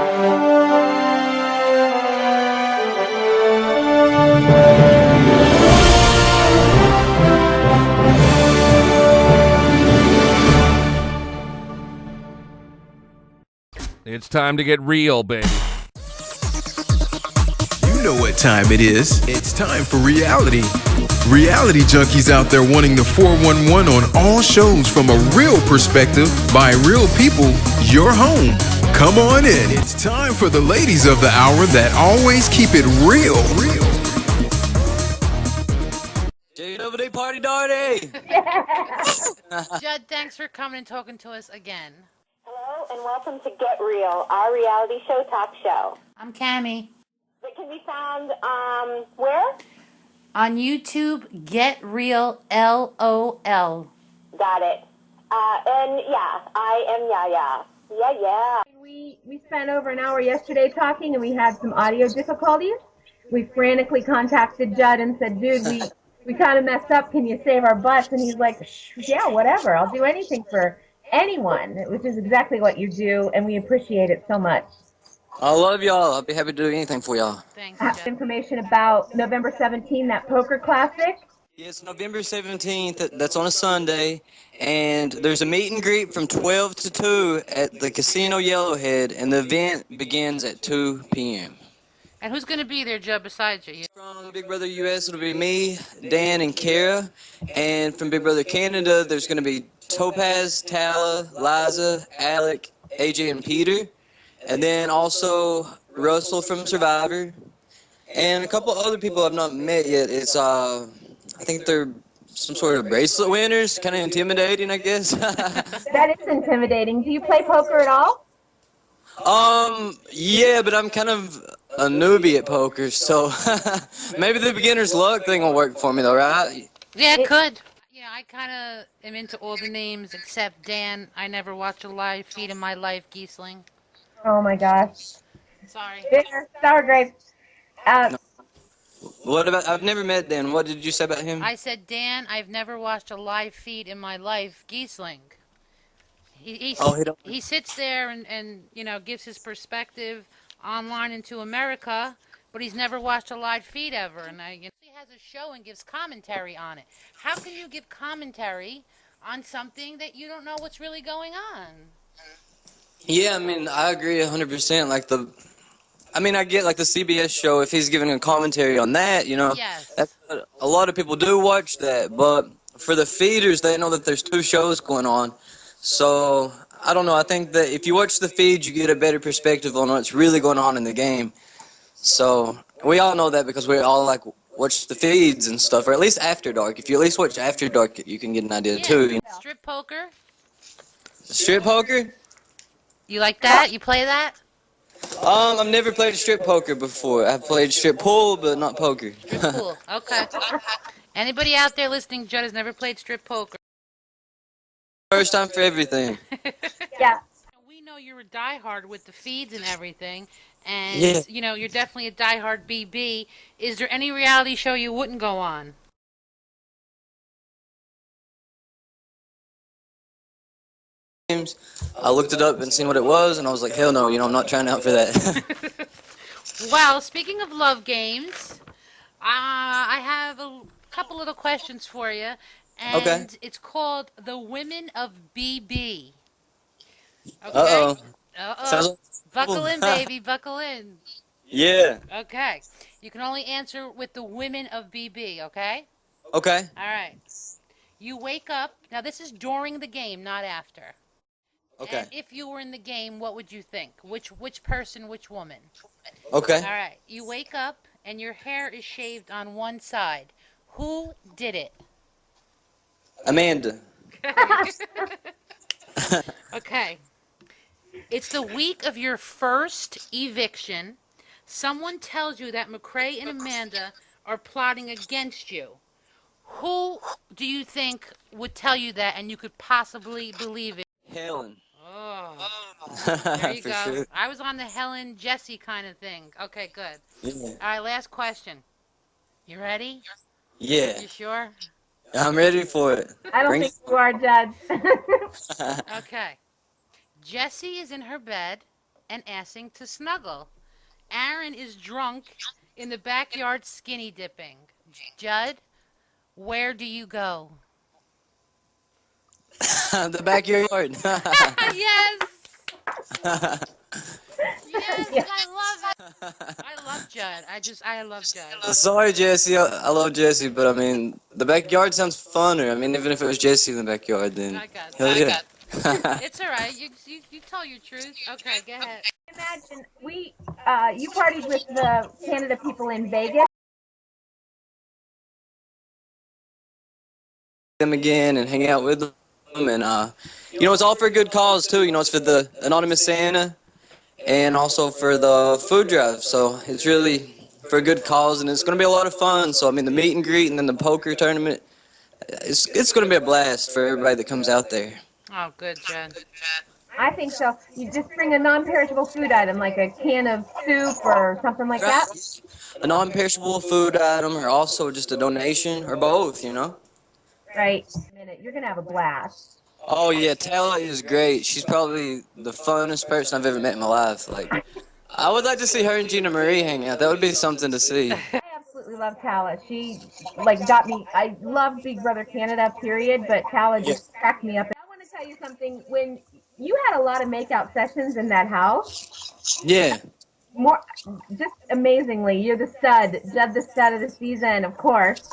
It's time to get real, baby. You know what time it is. It's time for reality. Reality junkies out there wanting the 411 on all shows from a real perspective by real people. You're home. Come on in. It's time for the ladies of the hour that always keep it real. Judd Party Daugherty! Judd, thanks for coming and talking to us again. Hello and welcome to Get Real, our reality show talk show. I'm Cammie. It can be found where? On YouTube, Get Real LOL. Got it. And yeah, I am Yaya. Yeah. We spent over an hour yesterday talking, and we had some audio difficulties. We frantically contacted Judd and said, dude, we kind of messed up. Can you save our butts? And he's like, yeah, whatever. I'll do anything for anyone, which is exactly what you do, and we appreciate it so much. I love y'all. I'll be happy to do anything for y'all. Thanks, I have Judd. information about November 17th, that poker classic. Yes, November 17th. That's on a Sunday. And there's a meet and greet from 12 to 2 at the Casino Yellowhead, and the event begins at 2 p.m. And who's going to be there, Judd, besides you? From Big Brother US, it'll be me, Dan, and Kara. And from Big Brother Canada, there's going to be Topaz, Tala, Liza, Alec, AJ, and Peter. And then also Russell from Survivor. And a couple other people I've not met yet. It's, I think they're some sort of bracelet winners. Kind of intimidating, I guess. That is intimidating. Do you play poker at all? Yeah, but I'm kind of a newbie at poker, so maybe the beginner's luck thing will work for me, though, right? Yeah, it could. Yeah, I kind of am into all the names except Dan. I never watched a live feed in my life, Giesling. Oh, my gosh. Sorry. Bitter, sour grapes. What about, I've never met Dan. What did you say about him? I said, Dan, I've never watched a live feed in my life, Giesling. He sits there and you know, gives his perspective online into America, but he's never watched a live feed ever. And he has a show and gives commentary on it. How can you give commentary on something that you don't know what's really going on? Yeah, I mean, I agree 100%. I get like the CBS show, if he's giving a commentary on that, you know, Yes. a lot of people do watch that, but for the feeders, they know that there's two shows going on. So, I don't know, I think that if you watch the feed, you get a better perspective on what's really going on in the game. So, we all know that because we all watch the feeds and stuff, or at least After Dark. If you at least watch After Dark, you can get an idea too. You know? Strip poker? Strip poker? You like that? You play that? I've never played strip poker before. I've played strip pool, but not poker. Strip pool. Okay. Anybody out there listening, Judd has never played strip poker. First time for everything. Yeah. We know you're a diehard with the feeds and everything, and you know you're definitely a diehard BB. Is there any reality show you wouldn't go on? I looked it up and seen what it was, and I was like, hell no, I'm not trying out for that. Well, speaking of love games, I have a couple little questions for you, and it's called The Women of BB. Okay? Uh-oh. Uh-oh. Buckle in, baby, buckle in. Yeah. Okay. You can only answer with The Women of BB, okay? Okay. All right. You wake up. Now, this is during the game, not after. Okay. And if you were in the game, what would you think? Which person, which woman? Okay. All right. You wake up, and your hair is shaved on one side. Who did it? Amanda. Okay. It's the week of your first eviction. Someone tells you that McCrae and Amanda are plotting against you. Who do you think would tell you that and you could possibly believe it? Helen. Oh, there you For go. sure. I was on the Helen Jesse kind of thing. Okay, good. Yeah. All right, last question. You ready? Yeah. You sure? I'm ready for it. I don't think you are, Judd. Okay. Jessie is in her bed. and asking to snuggle. Aaron is drunk in the backyard skinny dipping. Judd, where do you go? The backyard. Yes! Yes, Yeah. I love it. I love Judd. I love Judd. Sorry, Jesse. I love Jesse, but I mean, the backyard sounds funner. I mean, even if it was Jesse in the backyard, then I got it. hell yeah. It's all right. You tell your truth. Okay, go ahead. Imagine you partied with the Canada people in Vegas. Them again and hang out with them, and it's all for a good cause too. It's for the anonymous Santa, and also for the food drive. So it's really for a good cause, and it's going to be a lot of fun. So I mean, the meet and greet and then the poker tournament, it's going to be a blast for everybody that comes out there. Oh, good, Judd. I think so. You just bring a non-perishable food item, like a can of soup or something like that. A non-perishable food item, or also just a donation, or both. Right. You're gonna have a blast. Oh yeah, Tala is great. She's probably the funnest person I've ever met in my life. Like, I would like to see her and Gina Marie hang out. That would be something to see. I absolutely love Tala. She got me. I love Big Brother Canada, period. But Tala just cracked me up. I want to tell you something. When you had a lot of makeout sessions in that house. Yeah. Just amazingly, you're the stud, Judd, the stud of the season, of course.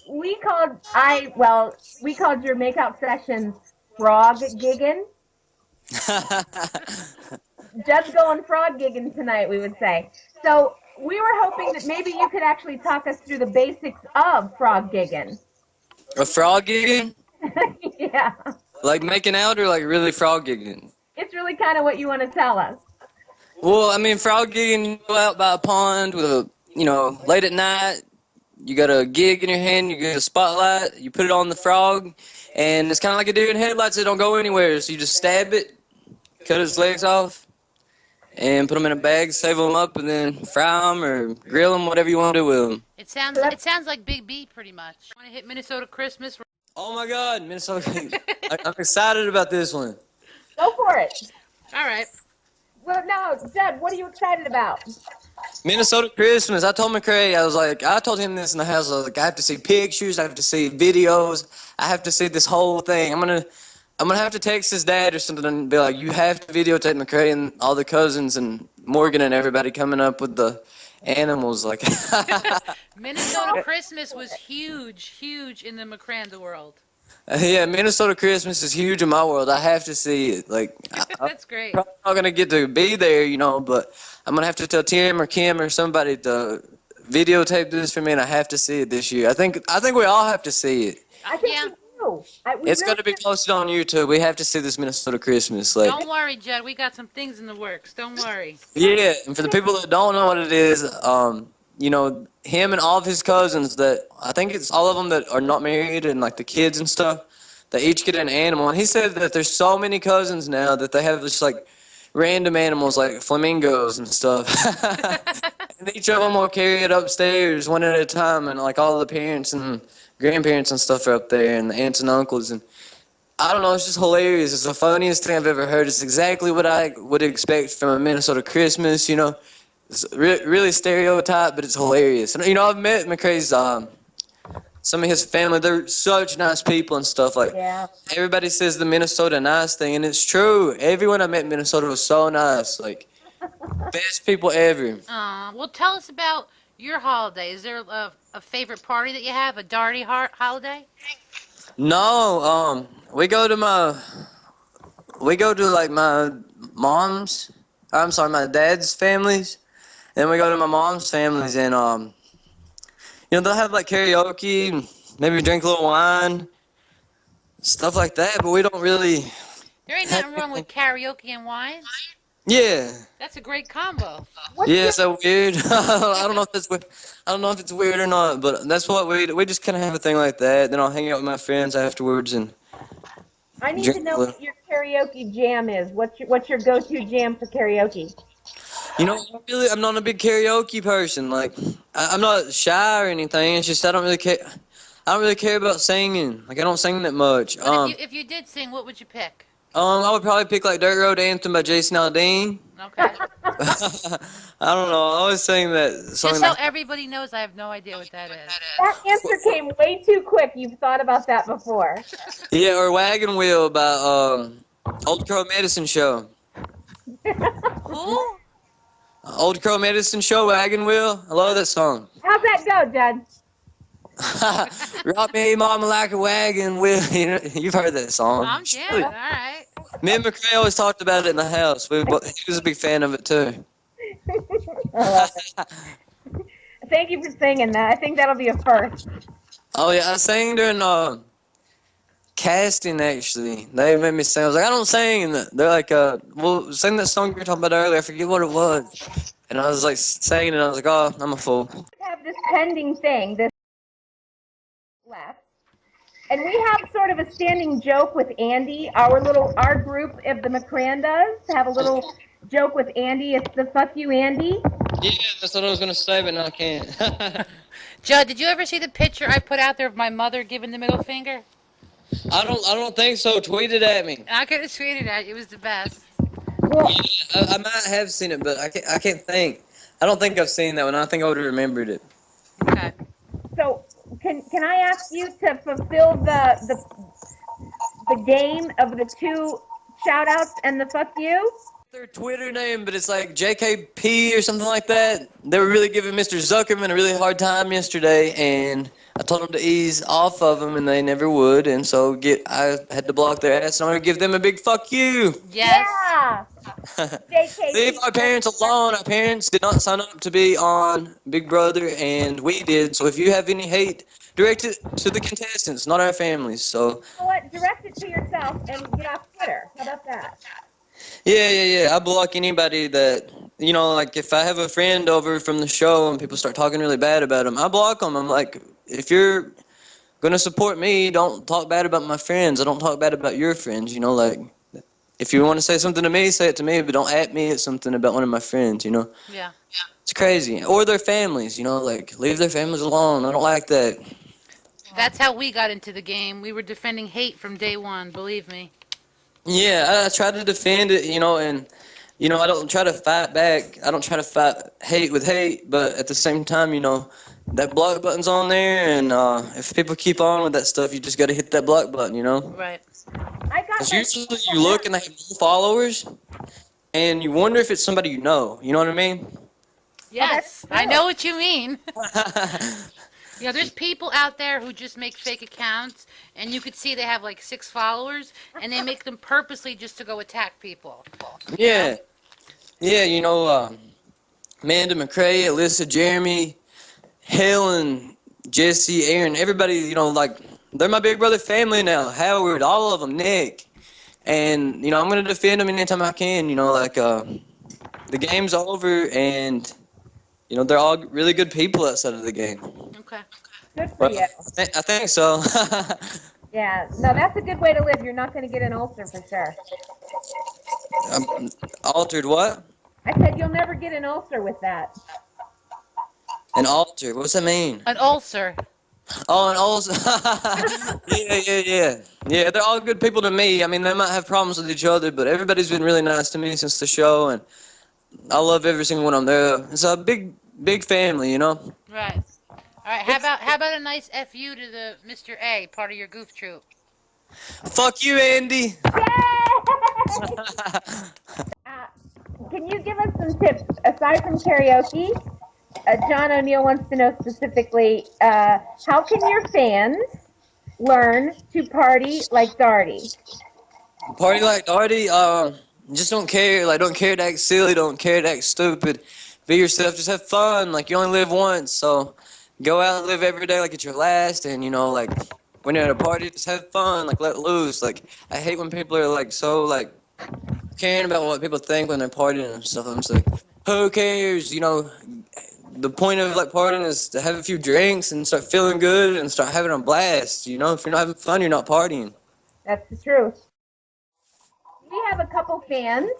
We called your makeout sessions frog gigging. Judd's going frog gigging tonight, we would say. So we were hoping that maybe you could actually talk us through the basics of frog gigging. A frog gigging? Yeah. Like making out, or like really frog gigging? It's really kind of what you want to tell us. Well, I mean, frog gigging, you go out by a pond with late at night. You got a gig in your hand, you get a spotlight, you put it on the frog, and it's kind of like a deer in headlights. It don't go anywhere, so you just stab it, cut its legs off, and put them in a bag, save them up, and then fry them or grill them, whatever you want to do with them. It sounds like Big B pretty much. Want to hit Minnesota Christmas? Oh my God, Minnesota! I'm excited about this one. Go for it. All right. Well, no, Judd, what are you excited about? Minnesota Christmas. I told McCray, I told him this in the house. I was like, I have to see pictures, I have to see videos, I have to see this whole thing. I'm gonna have to text his dad or something and be like, you have to videotape McCray and all the cousins and Morgan and everybody coming up with the animals. Like, Minnesota Christmas was huge in the McCranda world. Yeah, Minnesota Christmas is huge in my world. I have to see it. Like, That's great. I'm probably not gonna get to be there, but I'm gonna have to tell Tim or Kim or somebody to videotape this for me, and I have to see it this year. I think we all have to see it. I think we do. It's gonna be posted on YouTube. We have to see this Minnesota Christmas. Like, Don't worry, Judd. We got some things in the works. Don't worry. yeah, and for the people that don't know what it is, him and all of his cousins, that I think it's all of them that are not married, and like the kids and stuff, they each get an animal. And he said that there's so many cousins now that they have just like random animals like flamingos and stuff. And each of them will carry it upstairs one at a time, and like all the parents and grandparents and stuff are up there, and the aunts and uncles. And I don't know, it's just hilarious. It's the funniest thing I've ever heard. It's exactly what I would expect from a Minnesota Christmas, It's really stereotyped, but it's hilarious. And, I've met McCray's, some of his family. They're such nice people and stuff. Like, Yeah. Everybody says the Minnesota nice thing, and it's true. Everyone I met in Minnesota was so nice. Like, best people ever. Well, tell us about your holiday. Is there a favorite party that you have, a Daugherty holiday? No, we go to like my my dad's families. Then we go to my mom's families, and they'll have like karaoke, maybe drink a little wine, stuff like that. But we don't really. There ain't nothing wrong with karaoke and wine. Yeah. That's a great combo. Yeah, it's so weird. I don't know if it's weird. I don't know if it's weird or not, but that's what we just kind of have a thing like that. Then I'll hang out with my friends afterwards and. I need to know what your karaoke jam is. What's your go-to jam for karaoke? I'm not a big karaoke person. Like, I'm not shy or anything. It's just I don't really care. I don't really care about singing. Like, I don't sing that much. But if you did sing, what would you pick? I would probably pick like Dirt Road Anthem by Jason Aldean. Okay. I don't know. I always sing that song. Just so everybody knows, I have no idea what that is. That answer came way too quick. You've thought about that before. Yeah, or Wagon Wheel by Old Crow Medicine Show. Who? Old Crow Medicine Show, Wagon Wheel. I love that song. How's that go, Judd? Rock me, mama, like a wagon wheel. You know, you've heard that song. I'm jamming. All right. Me and McCray always talked about it in the house. He was a big fan of it too. Thank you for singing that. I think that'll be a first. Oh yeah, I sang during casting actually. They made me sing. I was like, I don't sing. And they're like, well, sing that song you were talking about earlier. I forget what it was. And I was like singing, and I was like, oh, I'm a fool. We have this pending thing, this left. And we have sort of a standing joke with Andy. Our group of the McCrandas have a little joke with Andy. It's the fuck you, Andy. Yeah, that's what I was gonna say, but now I can't. Judd, did you ever see the picture I put out there of my mother giving the middle finger? I don't think so. Tweet it at me. I could have tweeted at you. It was the best. Well, Yeah, I might have seen it, but I can't think. I don't think I've seen that one. I think I would have remembered it. Okay. so can I ask you to fulfill the game of the two shout outs and the fuck you? Their Twitter name, but it's like JKP or something like that. They were really giving Mr. Zuckerman a really hard time yesterday, and I told them to ease off of him, and they never would, and so I had to block their ass, and I'm going to give them a big fuck you. Yes. Yeah. JK. Leave our parents alone. Our parents did not sign up to be on Big Brother, and we did, so if you have any hate, direct it to the contestants, not our families. So You know what? Direct it to yourself and get off Twitter. How about that? yeah. I block anybody that, you know, like if I have a friend over from the show and people start talking really bad about them, I block them. I'm like, if you're going to support me, don't talk bad about my friends. I don't talk bad about your friends, you know, like if you want to say something to me, say it to me, but don't at me at something about one of my friends, you know. Yeah. It's crazy. Or their families, you know, like leave their families alone. I don't like that. That's how we got into the game. We were defending hate from day one, believe me. Yeah, I try to defend it, you know, and, you know, I don't try to fight back. I don't try to fight hate with hate, but at the same time, you know, that block button's on there, and if people keep on with that stuff, you just got to hit that block button, you know? Right. I got Because usually you look and they have no followers, and you wonder if it's somebody you know what I mean? Yes, that's I know what you mean. You know, there's people out there who just make fake accounts, and you could see they have like 6 followers, and they make them purposely just to go attack people. Yeah. Yeah, you know, Amanda, McCray, Alyssa, Jeremy, Helen, Jesse, Aaron, everybody, you know, like, they're my Big Brother family now. Howard, all of them, Nick. And, you know, I'm going to defend them anytime I can, you know, like, the game's over, and, you know, they're all really good people outside of the game. Okay. Good for Well, you. I think so. Yeah. No, that's a good way to live. You're not going to get an ulcer for sure. Altered what? I said you'll never get an ulcer with that. An altar? What's that mean? An ulcer. Oh, an ulcer. Yeah. Yeah, they're all good people to me. I mean, they might have problems with each other, but everybody's been really nice to me since the show, and I love every single one of them. It's a big family, you know? Right. All right. How about a nice FU to the Mr. A, part of your goof troop? Fuck you, Andy. Can you give us some tips aside from karaoke? John O'Neill wants to know specifically, how can your fans learn to party like Daugherty? Party like Daugherty, just don't care. Like, don't care to act silly, don't care to act stupid. Be yourself, just have fun. Like, you only live once, so go out and live every day like it's your last. And, you know, like, when you're at a party, just have fun. Like, let loose. Like, I hate when people are, like, so, like, caring about what people think when they're partying and stuff. I'm just like, who cares? You know, the point of, like, partying is to have a few drinks and start feeling good and start having a blast. You know, if you're not having fun, you're not partying. That's the truth. We have a couple fans.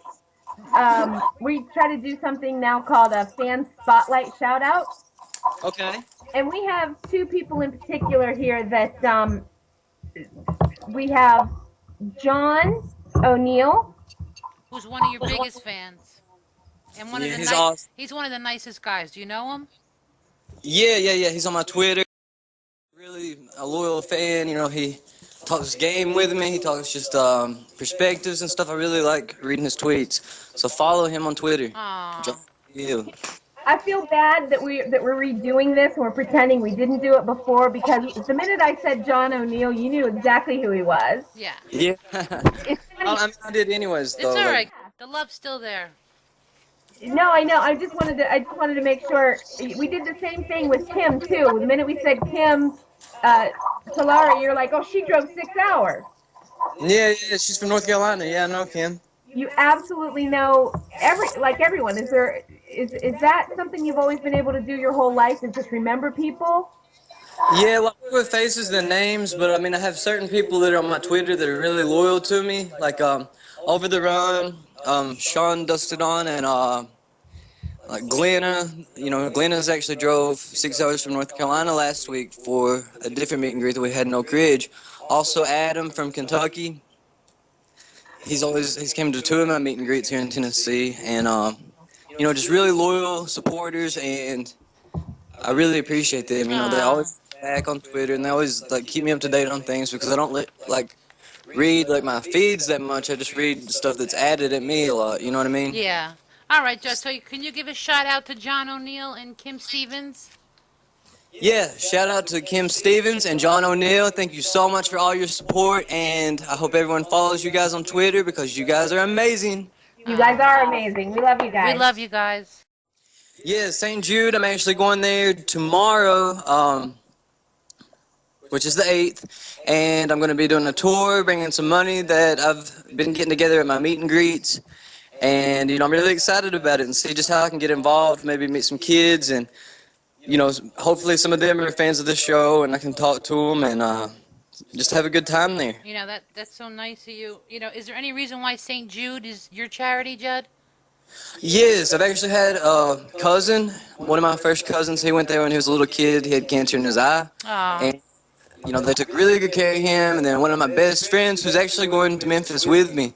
We try to do something now called a fan spotlight shout out. Okay. And we have 2 people in particular here that we have John O'Neill. who's one of your biggest fans. And Yeah, he's awesome. he's one of the nicest guys. Do you know him? Yeah. He's on my Twitter. Really a loyal fan. You know, he talks game with me. He talks just perspectives and stuff. I really like reading his tweets. So follow him on Twitter. Aww. Yeah. I feel bad that we're redoing this and we're pretending we didn't do it before, because the minute I said John O'Neill, you knew exactly who he was. Yeah. Yeah. It's funny. I did anyways, though. It's all right. The love's still there. No, I know. I just wanted to make sure. We did the same thing with Kim too. The minute we said Kim Talara, you're like, oh, she drove 6 hours. Yeah, she's from North Carolina. Yeah, I know Kim. You absolutely know everyone. Is that something you've always been able to do your whole life? Is just remember people? Yeah, well, I with faces than names, but I mean, I have certain people that are on my Twitter that are really loyal to me, like Over the Run, Sean Dustadon, and like Glenna. You know, Glenna's actually drove 6 hours from North Carolina last week for a different meet and greet that we had in Oak Ridge. Also, Adam from Kentucky. He's came to 2 of my meet and greets here in Tennessee, and you know, just really loyal supporters, and I really appreciate them. You know, they always back on Twitter, and they always like keep me up to date on things, because I don't read like my feeds that much. I just read stuff that's added at me a lot. You know what I mean? Yeah. All right, Judd. So can you give a shout out to John O'Neill and Kim Stevens? Yeah, shout out to Kim Stevens and John O'Neill. Thank you so much for all your support, and I hope everyone follows you guys on Twitter, because you guys are amazing. You guys are amazing. We love you guys. We love you guys. Yeah, St. Jude, I'm actually going there tomorrow, which is the 8th, and I'm going to be doing a tour, bringing some money that I've been getting together at my meet and greets, and, you know, I'm really excited about it and see just how I can get involved, maybe meet some kids, and, you know, hopefully some of them are fans of the show, and I can talk to them and just have a good time there. You know, that's so nice of you. You know, is there any reason why St. Jude is your charity, Judd? Yes, I've actually had a cousin, one of my first cousins. He went there when he was a little kid. He had cancer in his eye. Aww. And, you know, they took really good care of him. And then one of my best friends, who's actually going to Memphis with me,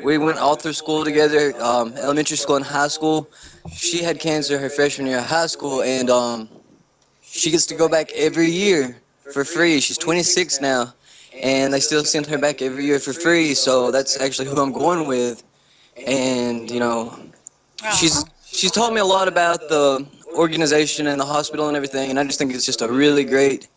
we went all through school together, elementary school and high school. She had cancer her freshman year of high school, and she gets to go back every year for free. She's 26 now, and they still send her back every year for free. So that's actually who I'm going with. And, you know, she's taught me a lot about the organization and the hospital and everything, and I just think it's just a really great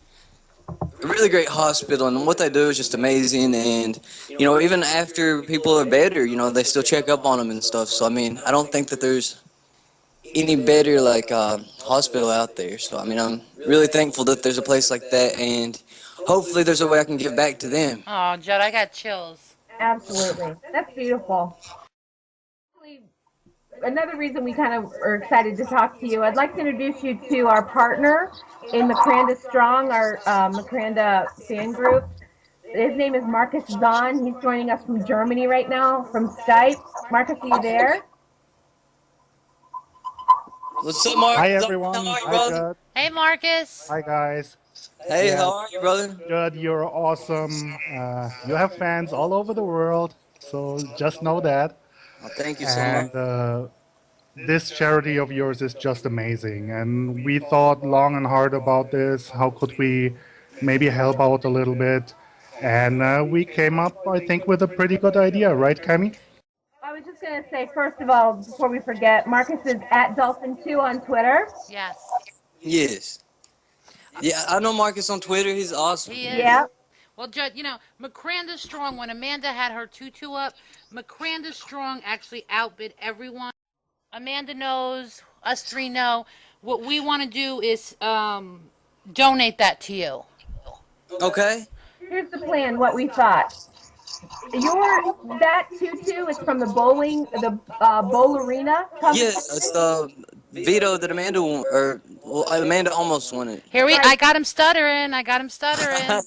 hospital, and what they do is just amazing. And, you know, even after people are better, you know, they still check up on them and stuff. So, I mean, I don't think that there's any better, like, hospital out there. So, I mean, I'm really thankful that there's a place like that, and hopefully there's a way I can give back to them. Oh, Judd, I got chills. Absolutely. That's beautiful. Another reason we kind of are excited to talk to you, I'd like to introduce you to our partner in McCrandaStrong, our McCranda fan group. His name is Marcus Zahn. He's joining us from Germany right now, from Skype. Marcus, are you there? What's up, Mark? Hi, everyone. How are you, Hi, brother? Judd. Hey, Marcus. Hi, guys. Hey, Yeah. how are you, brother? Judd, you're awesome. You have fans all over the world, so just know that. Well, thank you so much. And this charity of yours is just amazing. And we thought long and hard about this. How could we maybe help out a little bit? And we came up, I think, with a pretty good idea, right, Cami? I was just going to say, first of all, before we forget, Marcus is at Dolphin2 on Twitter. Yes. Yes. Yeah, I know Marcus on Twitter. He's awesome. He is. Yeah. Well, Judd, you know, McCrandaStrong, when Amanda had her tutu up, McCrandaStrong actually outbid everyone. Amanda knows, us three know. What we want to do is donate that to you. Okay. Here's the plan, what we thought. That tutu is from the Bowl Arena company. Yeah, it's the veto that Amanda won, or well, Amanda almost won it. I got him stuttering.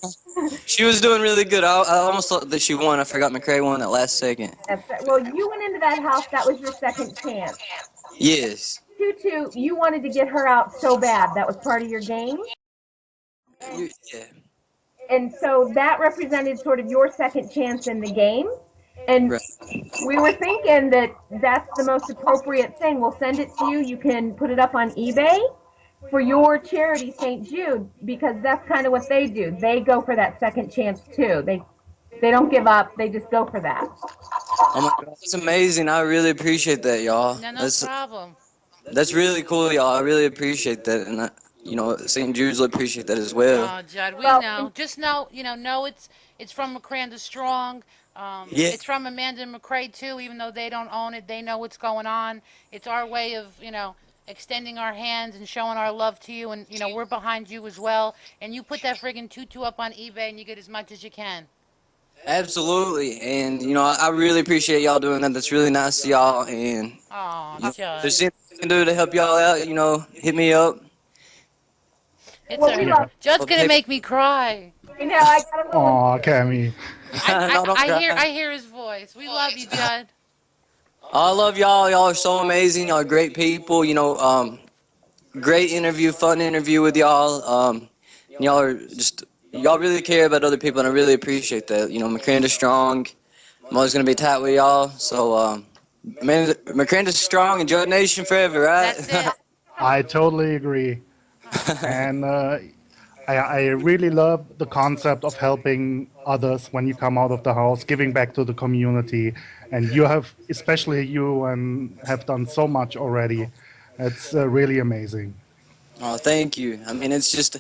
She was doing really good. I almost thought that she won. I forgot McCray won that last second. Well, you went into that house, that was your second chance. Yes. Tutu, you wanted to get her out so bad. That was part of your game. Yeah. And so that represented sort of your second chance in the game. And Right. we were thinking that that's the most appropriate thing. We'll send it to you. You can put it up on eBay for your charity, St. Jude, because that's kind of what they do. They go for that second chance too. They don't give up. They just go for that. Oh my God, that's amazing. I really appreciate that, y'all. No problem. That's really cool, y'all. I really appreciate that, and St. Jude's will appreciate that as well. Oh, Judd, we know. Just know, it's from McCrandaStrong. Yeah. It's from Amanda and McCray too. Even though they don't own it, they know what's going on. It's our way of, extending our hands and showing our love to you, and we're behind you as well. And you put that friggin' tutu up on eBay, and you get as much as you can. Absolutely, and I really appreciate y'all doing that. That's really nice of y'all, and Judd. if there's anything I can do to help y'all out, hit me up. Judd's gonna make me cry. I know, I got a little. Aw, Cammy. I hear his voice. We love you, Judd. I love y'all. Y'all are so amazing. Y'all are great people. Great interview, fun interview with y'all. Y'all really care about other people, and I really appreciate that. McCrandaStrong, I'm always gonna be tight with y'all. So, McCrandaStrong and Judd Nation forever, right? That's it. I totally agree. And I really love the concept of helping others when you come out of the house, giving back to the community. And you have, especially you, have done so much already. It's really amazing. Oh, thank you. I mean, it's just,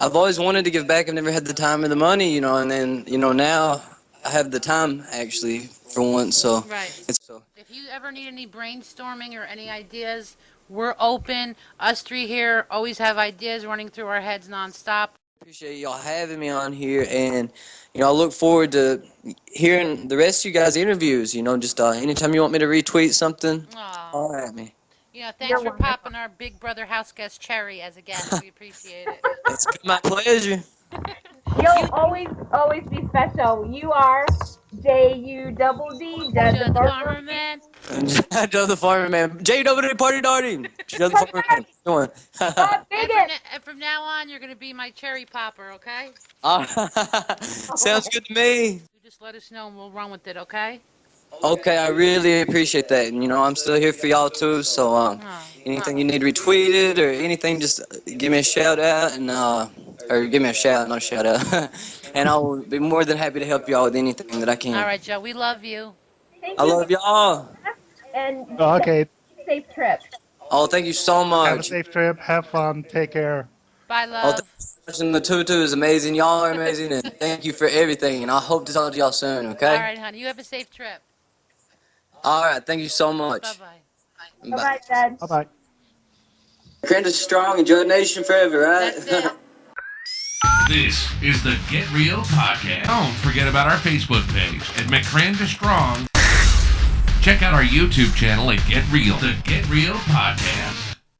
I've always wanted to give back. I've never had the time or the money, and then, now I have the time, actually, for once, so. Right. So. If you ever need any brainstorming or any ideas, we're open. Us three here always have ideas running through our heads nonstop. Appreciate y'all having me on here, and, I look forward to hearing the rest of you guys' interviews, just anytime you want me to retweet something, holler at me. Thanks for popping our Big Brother house guest Cherry as a guest. We appreciate it. It's been my pleasure. You'll always be special. You are J-U-D-D, Judd the Farmer Man. Judd the Farmer Man. J-W Party Darting. Judd the Farmer Man. Come on. And from now on, you're going to be my cherry popper, okay? Sounds good to me. You just let us know and we'll run with it, okay? Okay, I really appreciate that. And, I'm still here for y'all, too. So, anything you need retweeted or anything, just give me a shout out and, or give me a shout, not a shout out. And I will be more than happy to help y'all with anything that I can. All right, Joe, we love you. Thank I love y'all. And Okay. safe trip. Oh, thank you so much. Have a safe trip. Have fun. Take care. Bye, love. And the tutu is amazing. Y'all are amazing, and thank you for everything. And I hope to talk to y'all soon, okay? All right, honey. You have a safe trip. All right. Thank you so much. Bye-bye. Bye-bye, Judd. Bye-bye. McCrandaStrong and Judd Nation forever, right? That's it. This is the Get Real Podcast. Don't forget about our Facebook page at McCrandaStrong. Check out our YouTube channel at Get Real, the Get Real Podcast.